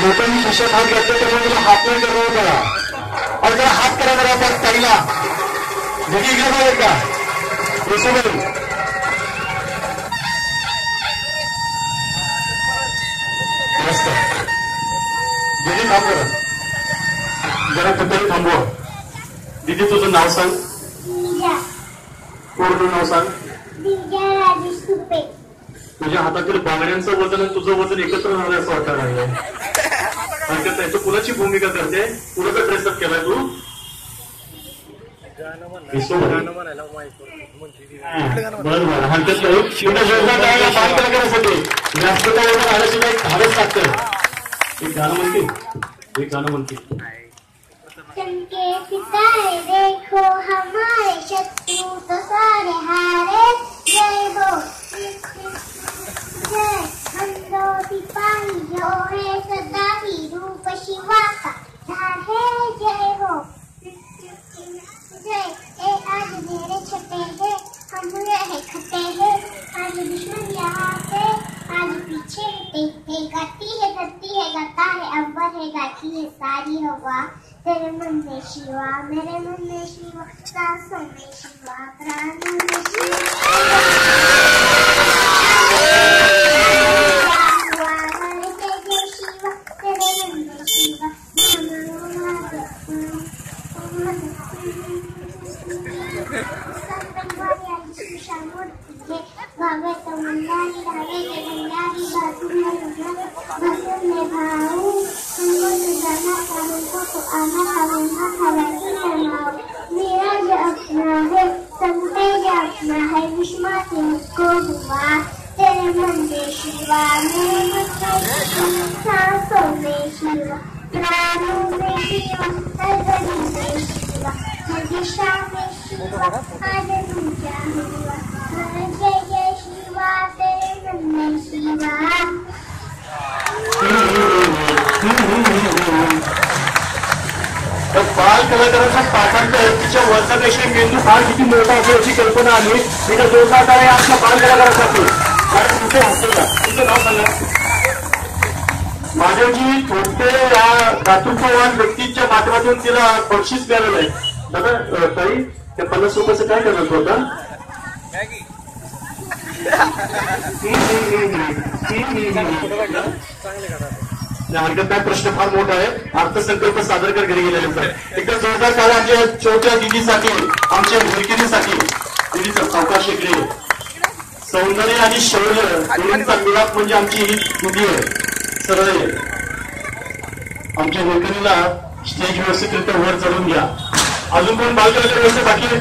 लोकांनी खिशात हात घातले तर हात नाही करणार करा और जरा हात करा जरा त्या ताईला जगी इकडे पाहिजे का रुसूबाई मस्त जगी काम करा जरा कुठेही थांबवा. दीदी तुझं नाव सांग. पूर्ण नाव सांग. तुझ्या हातातील बांगड्यांचं वजन आणि तुझं वजन एकत्र झालं असं वाटतं नाही. हरकत नाही. तू कुणाची भूमिका करते. कुणाचा ड्रेसअप केलाय तू. बरोबर हरकत नाही. बात करण्यासाठी जास्त काय आलं सुद्धा एक धाडच लागतं. एक गाणं म्हणते. एक गाणं म्हणते. चमके सितारे देखो हमारे शत्रु तो सारे हारे. जय हो जय हम दो सिपाहियों है सदा ही रूप शिवा का धार है. जय हो जय ए आज मेरे छठे हैं हम रहे खटे हैं. आज दुश्मन यहाँ पे आज पीछे हटे है. गाती है धरती है गाता है अंबर है गाती है सारी हवा. तेरे मन में शिवा मेरे मन में शिवा सांसों में शिवा प्राणों में शिवा. शिवा तेरे मन में शिवा भावे तो मंदारी रावे के भंडारी बाजू में भाऊ हमको तो जाना था हमको तो आना था वहाँ हवाई बनाओ. मेरा जो अपना है सबका जो अपना है विश्वास मुझको हुआ. तेरे मन में शिवा मेरे मन में शिवा सांसों में शिवा प्राणों में शिवा हर गली में शिवा हर दिशा में शिवा आज पूजा हुआ. जय जय शिवा तेरे मन में शिवा. बाल कलाकाराच्या पाठांच्या तिच्या वर्षापेक्षा मेंदू फार किती मोठा असेल याची कल्पना आली. तिला जोरदार आहे आपल्या बाल कलाकारासाठी. कारण कुठे हसतो का तुझं नाव सांगा. महादेवजी थोडते या दातृत्ववान व्यक्तींच्या माध्यमातून तिला बक्षीस मिळालेलं आहे. दादा ताई त्या 50 रुपयाचं काय करणार होता. हरकत नाही. प्रश्न फार मोठा आहे. अर्थसंकल्प सादर कर घरी गेलेले. एकदम जोरदार काळ आमच्या छोट्या दिदीसाठी आमच्या मुलगिरीसाठी. दिदीचा सावकाश इकडे. सौंदर्य आणि शौर्य दोन्हींचा मिलाप म्हणजे आमची ही दिदी आहे. सरळ आहे. आमच्या मुलगिरीला स्टेज व्यवस्थितरित्या वर चढून घ्या. अजून कोण बालकलाकार व्यवस्थित बाकी आहे.